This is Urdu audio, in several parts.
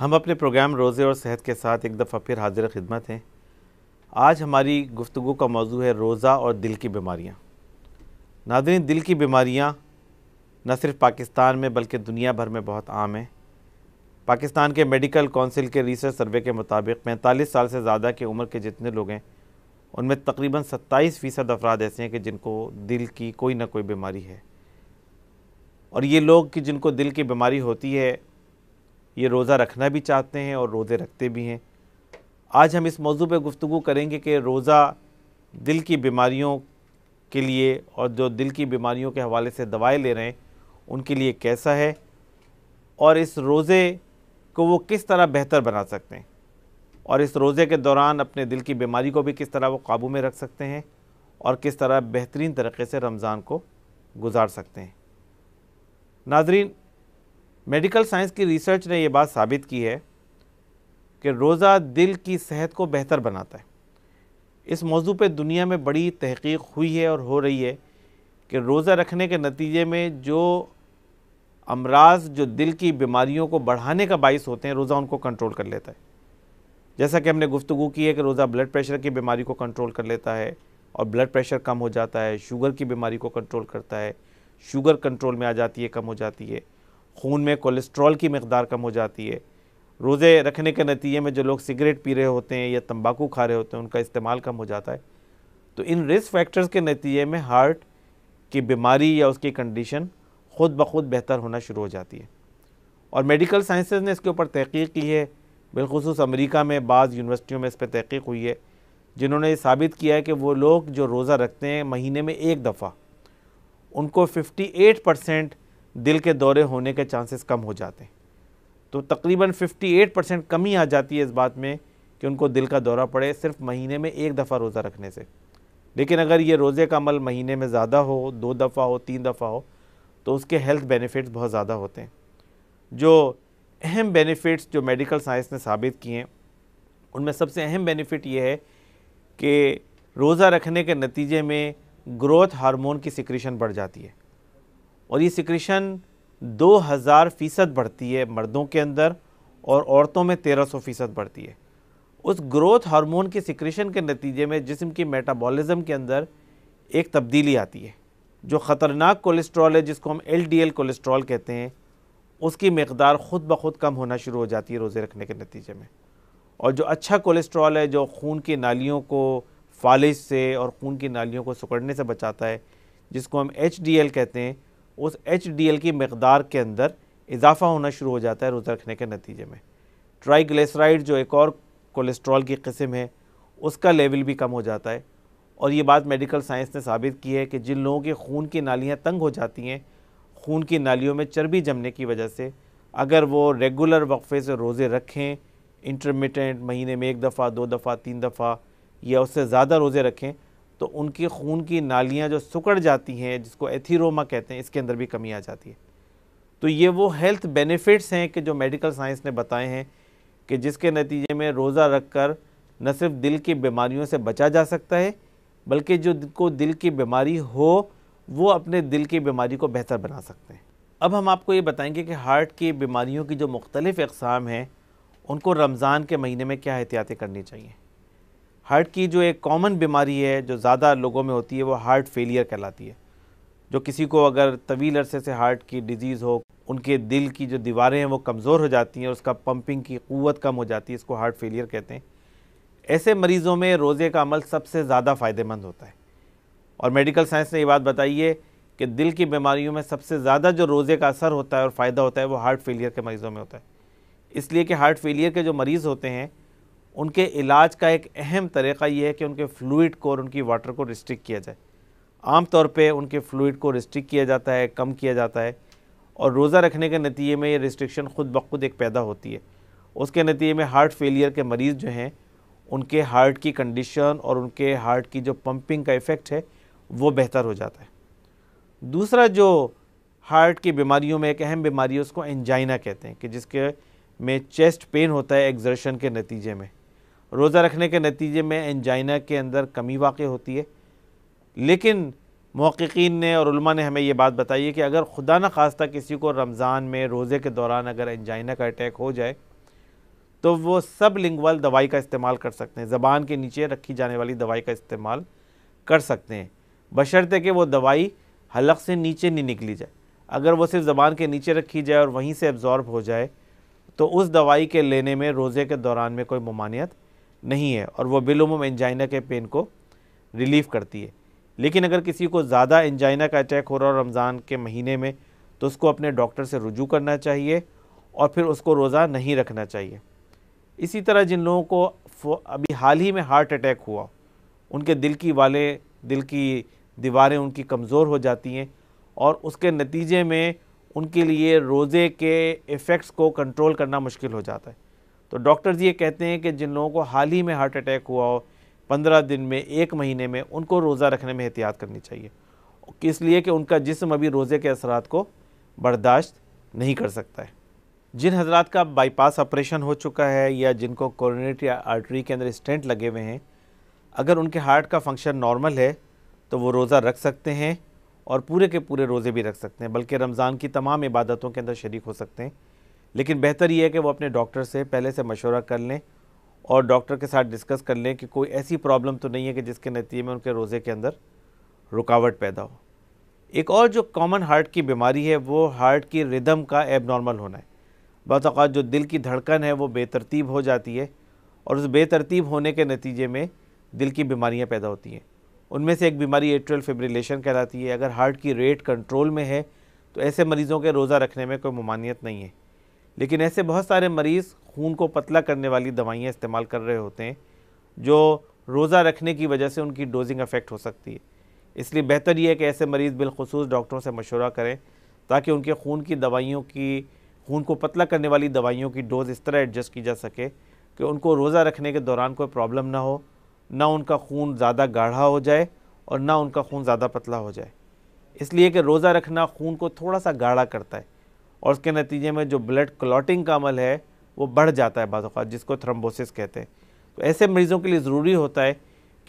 ہم اپنے پروگرام روزے اور صحت کے ساتھ ایک دفعہ پھر حاضر خدمت ہیں۔ آج ہماری گفتگو کا موضوع ہے روزہ اور دل کی بیماریاں۔ ناظرین، دل کی بیماریاں نہ صرف پاکستان میں بلکہ دنیا بھر میں بہت عام ہیں۔ پاکستان کے میڈیکل کونسل کے ریسرچ سروے کے مطابق 45 سال سے زیادہ کی عمر کے جتنے لوگ ہیں ان میں تقریباً 27% افراد ایسے ہیں کہ جن کو دل کی کوئی نہ کوئی بیماری ہے، اور یہ لوگ کہ جن کو دل کی بیماری ہوتی ہے یہ روزہ رکھنا بھی چاہتے ہیں اور روزے رکھتے بھی ہیں۔ آج ہم اس موضوع پہ گفتگو کریں گے کہ روزہ دل کی بیماریوں کے لیے اور جو دل کی بیماریوں کے حوالے سے دوائیں لے رہے ہیں ان کے لیے کیسا ہے، اور اس روزے کو وہ کس طرح بہتر بنا سکتے ہیں، اور اس روزے کے دوران اپنے دل کی بیماری کو بھی کس طرح وہ قابو میں رکھ سکتے ہیں، اور کس طرح بہترین طریقے سے رمضان کو گزار سکتے ہیں۔ ناظرین، میڈیکل سائنس کی ریسرچ نے یہ بات ثابت کی ہے کہ روزہ دل کی صحت کو بہتر بناتا ہے۔ اس موضوع پہ دنیا میں بڑی تحقیق ہوئی ہے اور ہو رہی ہے کہ روزہ رکھنے کے نتیجے میں جو امراض جو دل کی بیماریوں کو بڑھانے کا باعث ہوتے ہیں روزہ ان کو کنٹرول کر لیتا ہے۔ جیسا کہ ہم نے گفتگو کی ہے کہ روزہ بلڈ پریشر کی بیماری کو کنٹرول کر لیتا ہے اور بلڈ پریشر کم ہو جاتا ہے، شوگر کی بیماری کو کنٹرول کرتا ہے، شوگر کنٹرول میں آ جاتی ہے، کم ہو جاتی ہے، خون میں کولیسٹرول کی مقدار کم ہو جاتی ہے۔ روزے رکھنے کے نتیجے میں جو لوگ سگریٹ پی رہے ہوتے ہیں یا تمباکو کھا رہے ہوتے ہیں ان کا استعمال کم ہو جاتا ہے۔ تو ان رسک فیکٹرز کے نتیجے میں ہارٹ کی بیماری یا اس کی کنڈیشن خود بخود بہتر ہونا شروع ہو جاتی ہے، اور میڈیکل سائنسز نے اس کے اوپر تحقیق کی ہے۔ بالخصوص امریکہ میں بعض یونیورسٹیوں میں اس پہ تحقیق ہوئی ہے جنہوں نے یہ ثابت کیا ہے کہ وہ لوگ جو روزہ رکھتے ہیں مہینے میں ایک دفعہ ان کو 58% دل کے دورے ہونے کے چانسز کم ہو جاتے ہیں۔ تو تقریباً 58% کمی آ جاتی ہے اس بات میں کہ ان کو دل کا دورہ پڑے صرف مہینے میں ایک دفعہ روزہ رکھنے سے۔ لیکن اگر یہ روزے کا عمل مہینے میں زیادہ ہو، 2 دفعہ ہو، 3 دفعہ ہو، تو اس کے ہیلتھ بینیفٹس بہت زیادہ ہوتے ہیں۔ جو اہم بینیفٹس جو میڈیکل سائنس نے ثابت کیے ہیں ان میں سب سے اہم بینیفٹ یہ ہے کہ روزہ رکھنے کے نتیجے میں گروتھ ہارمون کی سیکریشن بڑھ جاتی ہے، اور یہ سیکریشن 2000% بڑھتی ہے مردوں کے اندر اور عورتوں میں 1300% بڑھتی ہے۔ اس گروتھ ہارمون کی سیکریشن کے نتیجے میں جسم کی میٹابولزم کے اندر ایک تبدیلی آتی ہے۔ جو خطرناک کولیسٹرول ہے جس کو ہم LDL کولیسٹرول کہتے ہیں اس کی مقدار خود بخود کم ہونا شروع ہو جاتی ہے روزے رکھنے کے نتیجے میں، اور جو اچھا کولیسٹرول ہے جو خون کی نالیوں کو فالج سے اور خون کی نالیوں کو سکڑنے سے بچاتا ہے جس کو ہم HDL کہتے ہیں، اس HDL کی مقدار کے اندر اضافہ ہونا شروع ہو جاتا ہے روزہ رکھنے کے نتیجے میں۔ ٹرائی گلیسرائڈ جو ایک اور کولیسٹرول کی قسم ہے اس کا لیول بھی کم ہو جاتا ہے، اور یہ بات میڈیکل سائنس نے ثابت کی ہے کہ جن لوگوں کے خون کی نالیاں تنگ ہو جاتی ہیں، خون کی نالیوں میں چربی جمنے کی وجہ سے، اگر وہ ریگولر وقفے سے روزے رکھیں، انٹرمیٹنٹ مہینے میں 1 دفعہ، 2 دفعہ، 3 دفعہ یا اس سے زیادہ روزے رکھیں، تو ان کی خون کی نالیاں جو سکڑ جاتی ہیں جس کو ایتھیروما کہتے ہیں اس کے اندر بھی کمی آ جاتی ہے۔ تو یہ وہ ہیلتھ بینیفٹس ہیں کہ جو میڈیکل سائنس نے بتائے ہیں کہ جس کے نتیجے میں روزہ رکھ کر نہ صرف دل کی بیماریوں سے بچا جا سکتا ہے بلکہ جو کو دل کی بیماری ہو وہ اپنے دل کی بیماری کو بہتر بنا سکتے ہیں۔ اب ہم آپ کو یہ بتائیں گے کہ ہارٹ کی بیماریوں کی جو مختلف اقسام ہیں ان کو رمضان کے مہینے میں کیا احتیاطیں کرنی چاہیے۔ ہارٹ کی جو ایک کامن بیماری ہے جو زیادہ لوگوں میں ہوتی ہے وہ ہارٹ فیلئر کہلاتی ہے۔ جو کسی کو اگر طویل عرصے سے ہارٹ کی ڈیزیز ہو، ان کے دل کی جو دیواریں ہیں وہ کمزور ہو جاتی ہیں اور اس کا پمپنگ کی قوت کم ہو جاتی ہے، اس کو ہارٹ فیلئر کہتے ہیں۔ ایسے مریضوں میں روزے کا عمل سب سے زیادہ فائدہ مند ہوتا ہے، اور میڈیکل سائنس نے یہ بات بتائی ہے کہ دل کی بیماریوں میں سب سے زیادہ جو روزے کا اثر ہوتا ہے اور فائدہ ہوتا ہے وہ ہارٹ فیلئر کے مریضوں میں ہوتا ہے۔ اس لیے کہ ہارٹ فیلئر کے جو مریض ہوتے ہیں ان کے علاج کا ایک اہم طریقہ یہ ہے کہ ان کے فلوئڈ کو اور ان کی واٹر کو ریسٹرکٹ کیا جائے۔ عام طور پہ ان کے فلوئڈ کو ریسٹرکٹ کیا جاتا ہے، کم کیا جاتا ہے، اور روزہ رکھنے کے نتیجے میں یہ ریسٹرکشن خود بخود ایک پیدا ہوتی ہے۔ اس کے نتیجے میں ہارٹ فیلئر کے مریض جو ہیں ان کے ہارٹ کی کنڈیشن اور ان کے ہارٹ کی جو پمپنگ کا ایفیکٹ ہے وہ بہتر ہو جاتا ہے۔ دوسرا جو ہارٹ کی بیماریوں میں ایک اہم بیماری ہے اس کو انجائنا کہتے ہیں کہ جس کے میں چیسٹ پین ہوتا ہے ایگزرشن کے نتیجے میں۔ روزہ رکھنے کے نتیجے میں انجائنا کے اندر کمی واقع ہوتی ہے، لیکن محققین نے اور علماء نے ہمیں یہ بات بتائی ہے کہ اگر خدا نخواستہ کسی کو رمضان میں روزے کے دوران اگر انجائنا کا اٹیک ہو جائے تو وہ سب لنگول دوائی کا استعمال کر سکتے ہیں، زبان کے نیچے رکھی جانے والی دوائی کا استعمال کر سکتے ہیں، بشرطے کہ وہ دوائی حلق سے نیچے نہیں نکلی جائے۔ اگر وہ صرف زبان کے نیچے رکھی جائے اور وہیں سے ایبزارب ہو جائے تو اس دوائی کے لینے میں روزے کے دوران میں کوئی ممانعت نہیں ہے، اور وہ بالعموم انجائنا کے پین کو ریلیف کرتی ہے۔ لیکن اگر کسی کو زیادہ انجائنا کا اٹیک ہو رہا ہے رمضان کے مہینے میں تو اس کو اپنے ڈاکٹر سے رجوع کرنا چاہیے اور پھر اس کو روزہ نہیں رکھنا چاہیے۔ اسی طرح جن لوگوں کو ابھی حال ہی میں ہارٹ اٹیک ہوا، ان کے دل کی دیواریں ان کی کمزور ہو جاتی ہیں، اور اس کے نتیجے میں ان کے لیے روزے کے ایفیکٹس کو کنٹرول کرنا مشکل ہو جاتا ہے۔ تو ڈاکٹرز یہ کہتے ہیں کہ جن لوگوں کو حال ہی میں ہارٹ اٹیک ہوا ہو 15 دن میں، 1 مہینے میں، ان کو روزہ رکھنے میں احتیاط کرنی چاہیے، اس لیے کہ ان کا جسم ابھی روزے کے اثرات کو برداشت نہیں کر سکتا ہے۔ جن حضرات کا بائی پاس آپریشن ہو چکا ہے یا جن کو کورونری آرٹری کے اندر اسٹینٹ لگے ہوئے ہیں، اگر ان کے ہارٹ کا فنکشن نارمل ہے تو وہ روزہ رکھ سکتے ہیں، اور پورے کے پورے روزے بھی رکھ سکتے ہیں، بلکہ رمضان کی تمام عبادتوں کے اندر شریک ہو سکتے ہیں۔ لیکن بہتر یہ ہے کہ وہ اپنے ڈاکٹر سے پہلے سے مشورہ کر لیں اور ڈاکٹر کے ساتھ ڈسکس کر لیں کہ کوئی ایسی پرابلم تو نہیں ہے کہ جس کے نتیجے میں ان کے روزے کے اندر رکاوٹ پیدا ہو۔ ایک اور جو کامن ہارٹ کی بیماری ہے وہ ہارٹ کی ردم کا ایب نارمل ہونا ہے۔ بعض اوقات جو دل کی دھڑکن ہے وہ بے ترتیب ہو جاتی ہے، اور اس بے ترتیب ہونے کے نتیجے میں دل کی بیماریاں پیدا ہوتی ہیں۔ ان میں سے ایک بیماری ایٹریل فبریلیشن کہلاتی ہے۔ اگر ہارٹ کی ریٹ کنٹرول میں ہے تو ایسے مریضوں کے روزہ رکھنے میں کوئی ممانعت نہیں ہے، لیکن ایسے بہت سارے مریض خون کو پتلا کرنے والی دوائیاں استعمال کر رہے ہوتے ہیں جو روزہ رکھنے کی وجہ سے ان کی ڈوزنگ افیکٹ ہو سکتی ہے۔ اس لیے بہتر یہ ہے کہ ایسے مریض بالخصوص ڈاکٹروں سے مشورہ کریں تاکہ ان کے خون کو پتلا کرنے والی دوائیوں کی ڈوز اس طرح ایڈجسٹ کی جا سکے کہ ان کو روزہ رکھنے کے دوران کوئی پرابلم نہ ہو، نہ ان کا خون زیادہ گاڑھا ہو جائے اور نہ ان کا خون زیادہ پتلا ہو جائے۔ اس لیے کہ روزہ رکھنا خون کو تھوڑا سا گاڑھا کرتا ہے، اور اس کے نتیجے میں جو بلڈ کلاٹنگ کا عمل ہے وہ بڑھ جاتا ہے بعض اوقات، جس کو تھرمبوسس کہتے ہیں۔ تو ایسے مریضوں کے لیے ضروری ہوتا ہے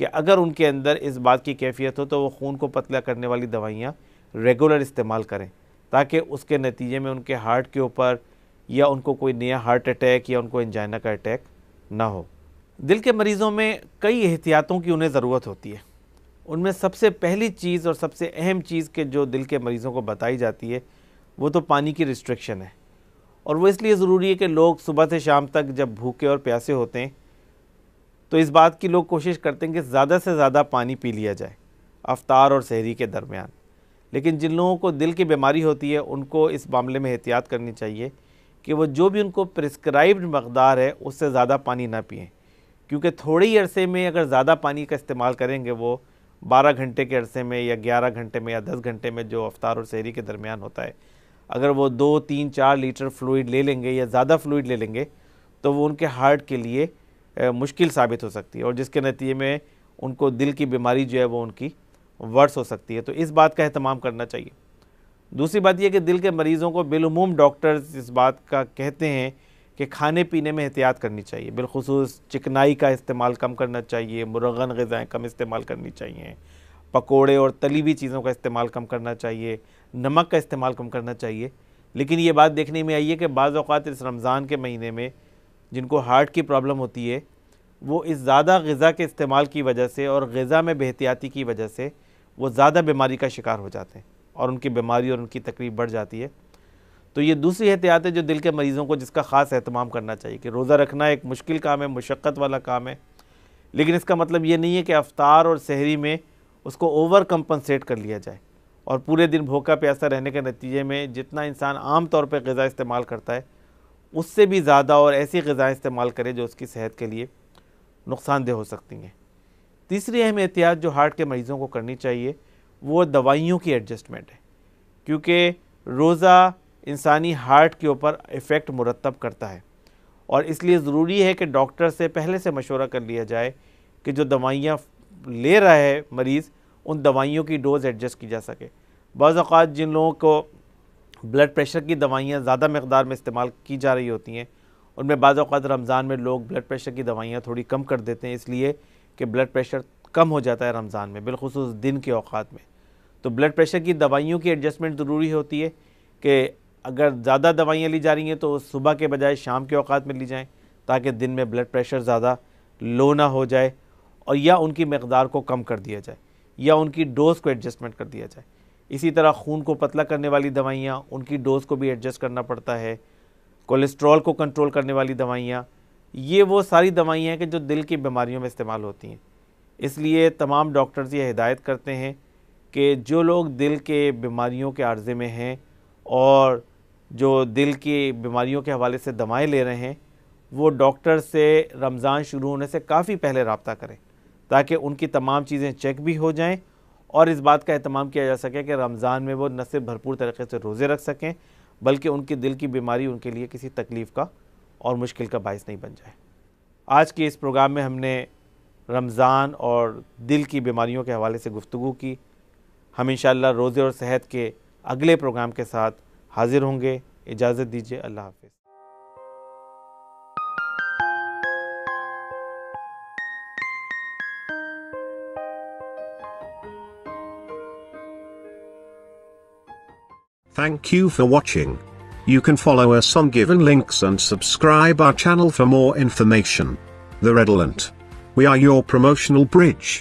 کہ اگر ان کے اندر اس بات کی کیفیت ہو تو وہ خون کو پتلا کرنے والی دوائیاں ریگولر استعمال کریں، تاکہ اس کے نتیجے میں ان کے ہارٹ کے اوپر یا ان کو کوئی نیا ہارٹ اٹیک یا ان کو انجائنا کا اٹیک نہ ہو۔ دل کے مریضوں میں کئی احتیاطوں کی انہیں ضرورت ہوتی ہے۔ ان میں سب سے پہلی چیز اور سب سے اہم چیز کہ جو دل کے مریضوں کو بتائی جاتی ہے وہ تو پانی کی ریسٹرکشن ہے، اور وہ اس لیے ضروری ہے کہ لوگ صبح سے شام تک جب بھوکے اور پیاسے ہوتے ہیں تو اس بات کی لوگ کوشش کرتے ہیں کہ زیادہ سے زیادہ پانی پی لیا جائے افطار اور سحری کے درمیان۔ لیکن جن لوگوں کو دل کی بیماری ہوتی ہے ان کو اس معاملے میں احتیاط کرنی چاہیے کہ وہ جو بھی ان کو پرسکرائبڈ مقدار ہے اس سے زیادہ پانی نہ پئیں، کیونکہ تھوڑے ہی عرصے میں اگر زیادہ پانی کا استعمال کریں گے، وہ 12 گھنٹے کے عرصے میں یا 11 گھنٹے میں یا 10 گھنٹے میں جو افطار اور سحری کے درمیان ہوتا ہے، اگر وہ 2, 3, 4 لیٹر فلوئڈ لے لیں گے یا زیادہ فلوئڈ لے لیں گے تو وہ ان کے ہارٹ کے لیے مشکل ثابت ہو سکتی ہے، اور جس کے نتیجے میں ان کو دل کی بیماری جو ہے وہ ان کی ورس ہو سکتی ہے۔ تو اس بات کا اہتمام کرنا چاہیے۔ دوسری بات یہ کہ دل کے مریضوں کو بالعموم ڈاکٹرز اس بات کا کہتے ہیں کہ کھانے پینے میں احتیاط کرنی چاہیے، بالخصوص چکنائی کا استعمال کم کرنا چاہیے، مرغن غذائیں کم استعمال کرنی چاہیے، پکوڑے اور تلی ہوئی چیزوں کا استعمال کم کرنا چاہیے، نمک کا استعمال کم کرنا چاہیے۔ لیکن یہ بات دیکھنے میں آئی ہے کہ بعض اوقات اس رمضان کے مہینے میں جن کو ہارٹ کی پرابلم ہوتی ہے وہ اس زیادہ غذا کے استعمال کی وجہ سے اور غذا میں بے احتیاطی کی وجہ سے وہ زیادہ بیماری کا شکار ہو جاتے ہیں، اور ان کی بیماری اور ان کی تکلیف بڑھ جاتی ہے۔ تو یہ دوسری احتیاط ہے جو دل کے مریضوں کو جس کا خاص اہتمام کرنا چاہیے کہ روزہ رکھنا ایک مشکل کام ہے، مشقت والا کام ہے، لیکن اس کا مطلب یہ نہیں ہے کہ افطار اور سحری میں اس کو اوور کمپنسیٹ کر لیا جائے، اور پورے دن بھوکا پیاسا رہنے کے نتیجے میں جتنا انسان عام طور پہ غذا استعمال کرتا ہے اس سے بھی زیادہ اور ایسی غذائیں استعمال کرے جو اس کی صحت کے لیے نقصان دہ ہو سکتی ہیں۔ تیسری اہم احتیاط جو ہارٹ کے مریضوں کو کرنی چاہیے وہ دوائیوں کی ایڈجسٹمنٹ ہے، کیونکہ روزہ انسانی ہارٹ کے اوپر ایفیکٹ مرتب کرتا ہے، اور اس لیے ضروری ہے کہ ڈاکٹر سے پہلے سے مشورہ کر لیا جائے کہ جو دوائیاں لے رہا ہے مریض ان دوائیوں کی ڈوز ایڈجسٹ کی جا سکے۔ بعض اوقات جن لوگوں کو بلڈ پریشر کی دوائیاں زیادہ مقدار میں استعمال کی جا رہی ہوتی ہیں، ان میں بعض اوقات رمضان میں لوگ بلڈ پریشر کی دوائیاں تھوڑی کم کر دیتے ہیں، اس لیے کہ بلڈ پریشر کم ہو جاتا ہے رمضان میں، بالخصوص دن کے اوقات میں۔ تو بلڈ پریشر کی دوائیوں کی ایڈجسٹمنٹ ضروری ہوتی ہے کہ اگر زیادہ دوائیاں لی جا رہی ہیں تو صبح کے بجائے شام کے اوقات میں لی جائیں تاکہ دن میں بلڈ پریشر زیادہ لو نہ ہو جائے، اور یا ان کی مقدار کو کم کر دیا جائے یا ان کی ڈوز کو ایڈجسٹمنٹ کر دیا جائے۔ اسی طرح خون کو پتلا کرنے والی دوائیاں، ان کی ڈوز کو بھی ایڈجسٹ کرنا پڑتا ہے۔ کولیسٹرول کو کنٹرول کرنے والی دوائیاں، یہ وہ ساری دوائیاں ہیں کہ جو دل کی بیماریوں میں استعمال ہوتی ہیں۔ اس لیے تمام ڈاکٹرز یہ ہدایت کرتے ہیں کہ جو لوگ دل کے بیماریوں کے عارضے میں ہیں اور جو دل کی بیماریوں کے حوالے سے دوائیں لے رہے ہیں، وہ ڈاکٹر سے رمضان شروع ہونے سے کافی پہلے رابطہ کریں تاکہ ان کی تمام چیزیں چیک بھی ہو جائیں اور اس بات کا اہتمام کیا جا سکے کہ رمضان میں وہ نہ صرف بھرپور طریقے سے روزے رکھ سکیں بلکہ ان کی دل کی بیماری ان کے لیے کسی تکلیف کا اور مشکل کا باعث نہیں بن جائے۔ آج کے اس پروگرام میں ہم نے رمضان اور دل کی بیماریوں کے حوالے سے گفتگو کی۔ ہم انشاءاللہ روزے اور صحت کے اگلے پروگرام کے ساتھ حاضر ہوں گے۔ اجازت دیجیے، اللہ حافظ۔ Thank you for watching. You can follow us on given links and subscribe our channel for more information. The Redolent. We are your promotional bridge.